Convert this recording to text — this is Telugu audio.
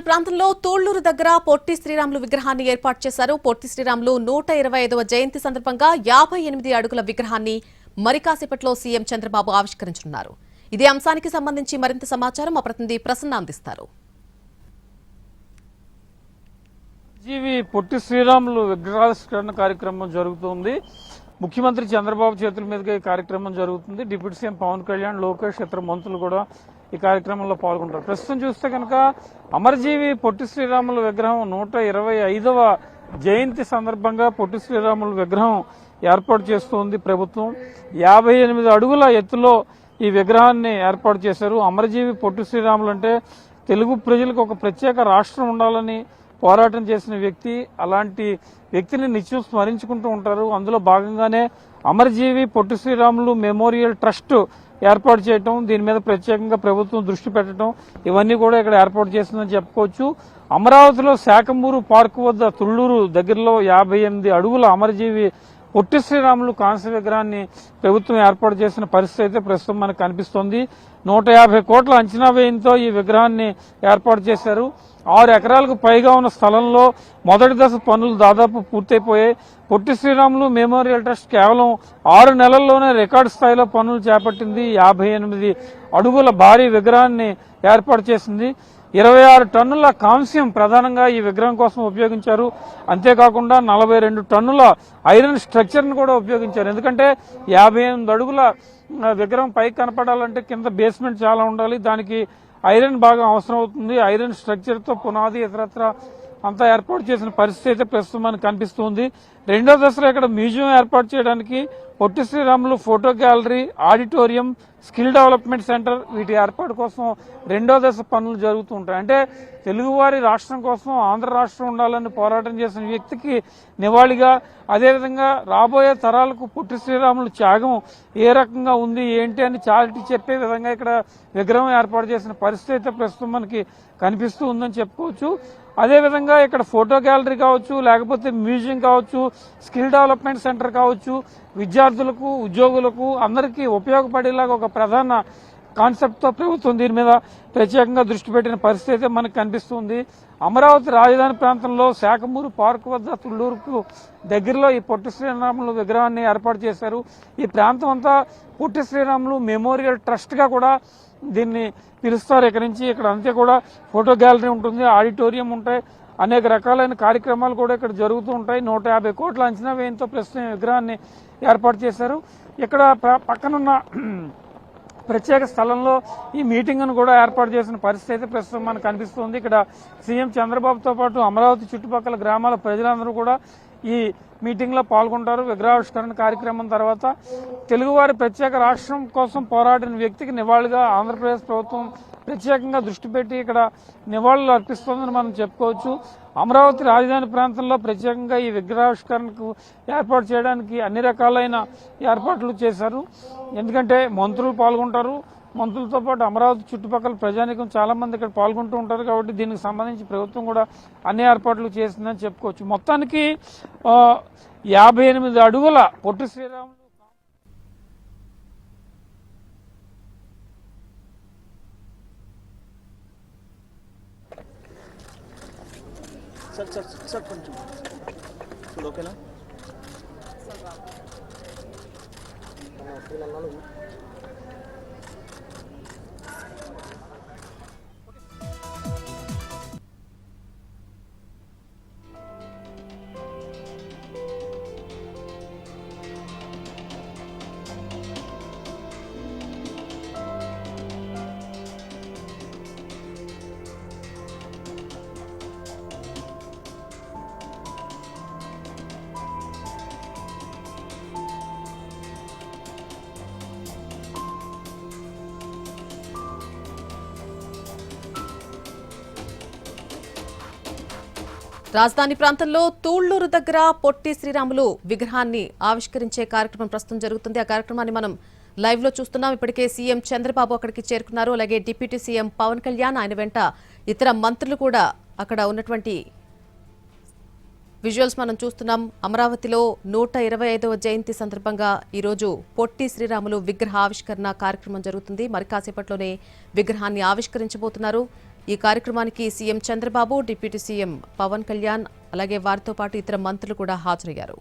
ప్రాంతంలో తోళ్లూరు దగ్గర పొట్టి శ్రీరాములు విగ్రహాన్ని ఏర్పాటు చేశారు. పొట్టి శ్రీరాములు 125వ జయంతి సందర్భంగా 58 అడుగుల విగ్రహాన్ని మరికాసేపట్లో సీఎం చంద్రబాబు ఆవిష్కరించనున్నారు. ఇదే అంశానికి సంబంధించి మరింత సమాచారం మా ప్రతినిధి ప్రసన్న అందిస్తారు. పొట్టి శ్రీరాములు విగ్రహావిష్కరణ కార్యక్రమం జరుగుతుంది. ముఖ్యమంత్రి చంద్రబాబు చేతుల మీదుగా ఈ కార్యక్రమం జరుగుతుంది. డిప్యూటీ సీఎం పవన్ కళ్యాణ్, లోకేష్, ఇతర మంత్రులు కూడా ఈ కార్యక్రమంలో పాల్గొంటారు. ప్రస్తుతం చూస్తే కనుక అమరజీవి పొట్టి శ్రీరాములు విగ్రహం 125వ జయంతి సందర్భంగా పొట్టి శ్రీరాములు విగ్రహం ఏర్పాటు చేస్తోంది ప్రభుత్వం. 58 అడుగుల ఎత్తులో ఈ విగ్రహాన్ని ఏర్పాటు చేశారు. అమరజీవి పొట్టి శ్రీరాములు అంటే తెలుగు ప్రజలకు ఒక ప్రత్యేక రాష్ట్రం ఉండాలని పోరాటం చేసిన వ్యక్తి. అలాంటి వ్యక్తిని నిత్యం స్మరించుకుంటూ ఉంటారు. అందులో భాగంగానే అమరజీవి పొట్టి శ్రీరాములు మెమోరియల్ ట్రస్ట్ ఏర్పాటు చేయటం, దీని మీద ప్రత్యేకంగా ప్రభుత్వం దృష్టి పెట్టడం, ఇవన్నీ కూడా ఇక్కడ ఏర్పాటు చేసిందని చెప్పుకోవచ్చు. అమరావతిలో శాఖమూరు పార్కు వద్ద తుళ్లూరు దగ్గరలో 58 అడుగుల అమరజీవి పొట్టి శ్రీరాములు కాంస్య విగ్రహాన్ని ప్రభుత్వం ఏర్పాటు చేసిన పరిస్థితి అయితే ప్రస్తుతం మనకు కనిపిస్తోంది. 150 కోట్ల అంచనా వ్యయంతో ఈ విగ్రహాన్ని ఏర్పాటు చేశారు. 6 ఎకరాలకు పైగా ఉన్న స్థలంలో మొదటి దశ పనులు దాదాపు పూర్తయిపోయాయి. పొట్టి శ్రీరాములు మెమోరియల్ ట్రస్ట్ కేవలం 6 నెలల్లోనే రికార్డు స్థాయిలో పనులు చేపట్టింది. 58 అడుగుల భారీ విగ్రహాన్ని ఏర్పాటు చేసింది. 26 టన్నుల కాంస్యం ప్రధానంగా ఈ విగ్రహం కోసం ఉపయోగించారు. అంతేకాకుండా 42 టన్నుల ఐరన్ స్ట్రక్చర్ ను కూడా ఉపయోగించారు. ఎందుకంటే 58 అడుగుల విగ్రహం పైకి కనపడాలంటే కింద బేస్మెంట్ చాలా ఉండాలి. దానికి ఐరన్ బాగా అవసరం అవుతుంది. ఐరన్ స్ట్రక్చర్ తో పునాది ఇతరత్ర అంతా ఏర్పాటు చేసిన పరిస్థితి అయితే ప్రస్తుతం మనకు కనిపిస్తుంది. రెండో దశలో ఇక్కడ మ్యూజియం ఏర్పాటు చేయడానికి Potti Sriramulu photo gallery, auditorium, skill development centre వీటి ఏర్పాటు కోసం రెండో దశ పనులు జరుగుతూ ఉంటాయి. అంటే తెలుగువారి రాష్ట్రం కోసం ఆంధ్ర రాష్ట్రం ఉండాలని పోరాటం చేసిన వ్యక్తికి నివాళిగా, అదేవిధంగా రాబోయే తరాలకు పొట్టి శ్రీరాములు త్యాగం ఏ రకంగా ఉంది ఏంటి అని చాటి చెప్పే విధంగా ఇక్కడ విగ్రహం ఏర్పాటు చేసిన పరిస్థితి అయితే ప్రస్తుతం మనకి కనిపిస్తూ ఉందని చెప్పుకోవచ్చు. అదేవిధంగా ఇక్కడ ఫోటో గ్యాలరీ కావచ్చు, లేకపోతే మ్యూజియం కావచ్చు, స్కిల్ డెవలప్మెంట్ సెంటర్ కావచ్చు, విద్యార్థులకు, ఉద్యోగులకు అందరికీ ఉపయోగపడేలాగా ఒక ప్రధాన కాన్సెప్ట్తో ప్రభుత్వం దీని మీద ప్రత్యేకంగా దృష్టి పెట్టిన పరిస్థితి అయితే మనకు కనిపిస్తుంది. అమరావతి రాజధాని ప్రాంతంలో శాఖమూరు పార్కు వద్ద తుళ్లూరుకు దగ్గరలో ఈ పొట్టి శ్రీరాములు విగ్రహాన్ని ఏర్పాటు చేశారు. ఈ ప్రాంతం అంతా పొట్టి శ్రీరాములు మెమోరియల్ ట్రస్ట్ గా కూడా దీన్ని పిలుస్తారు. ఇక్కడి నుంచి ఇక్కడ అంతే కూడా ఫోటో గ్యాలరీ ఉంటుంది, ఆడిటోరియం ఉంటాయి, అనేక రకాలైన కార్యక్రమాలు కూడా ఇక్కడ జరుగుతూ ఉంటాయి. 150 కోట్ల అంచనా వ్యయంతో ప్రస్తుతం విగ్రహాన్ని ఏర్పాటు చేశారు. ఇక్కడ పక్కనున్న ప్రత్యేక స్థలంలో ఈ మీటింగ్ను కూడా ఏర్పాటు చేసిన పరిస్థితి అయితే ప్రస్తుతం మనకు కనిపిస్తుంది. ఇక్కడ సీఎం చంద్రబాబుతో పాటు అమరావతి చుట్టుపక్కల గ్రామాల ప్రజలందరూ కూడా ఈ మీటింగ్ లో పాల్గొంటారు. విగ్రహావిష్కరణ కార్యక్రమం తర్వాత తెలుగువారి ప్రత్యేక రాష్ట్రం కోసం పోరాడిన వ్యక్తికి నివాళిగా ఆంధ్రప్రదేశ్ ప్రభుత్వం ప్రత్యేకంగా దృష్టి పెట్టి ఇక్కడ నివాళులు అర్పిస్తోందని మనం చెప్పుకోవచ్చు. అమరావతి రాజధాని ప్రాంతంలో ప్రత్యేకంగా ఈ విగ్రహావిష్కరణకు ఏర్పాటు చేయడానికి అన్ని రకాలైన ఏర్పాట్లు చేశారు. ఎందుకంటే మంత్రులు పాల్గొంటారు. మంత్రులతో పాటు అమరావతి చుట్టుపక్కల ప్రజానీకం చాలా మంది ఇక్కడ పాల్గొంటూ ఉంటారు. కాబట్టి దీనికి సంబంధించి ప్రభుత్వం కూడా అన్ని ఏర్పాట్లు చేసిందని చెప్పుకోవచ్చు. మొత్తానికి 58 అడుగుల పొట్టి శ్రీరాములు కొంచెం ఓకేనా. రాజధాని ప్రాంతంలో తూళ్లూరు దగ్గర పొట్టి శ్రీరాములు విగ్రహాన్ని ఆవిష్కరించే కార్యక్రమం ప్రస్తుతం జరుగుతుంది. ఆ కార్యక్రమాన్ని మనం లైవ్ లో చూస్తున్నాం. ఇప్పటికే సీఎం చంద్రబాబు అక్కడికి చేరుకున్నారు. అలాగే డిప్యూటీ సీఎం పవన్ కళ్యాణ్, ఆయన వెంట ఇతర మంత్రులు కూడా అక్కడ ఉన్నటువంటి విజువల్స్ మనం చూస్తున్నాం. అమరావతిలో 125వ జయంతి సందర్భంగా ఈరోజు పొట్టి శ్రీరాములు విగ్రహ ఆవిష్కరణ కార్యక్రమం జరుగుతుంది. మరి కాసేపట్లోనే విగ్రహాన్ని ఆవిష్కరించబోతున్నారు. ఈ కార్యక్రమానికి CM Chandrababu, deputy CM Pawan Kalyan అలాగే వారితో పాటు ఇతర మంత్రులు కూడా హాజరయ్యారు.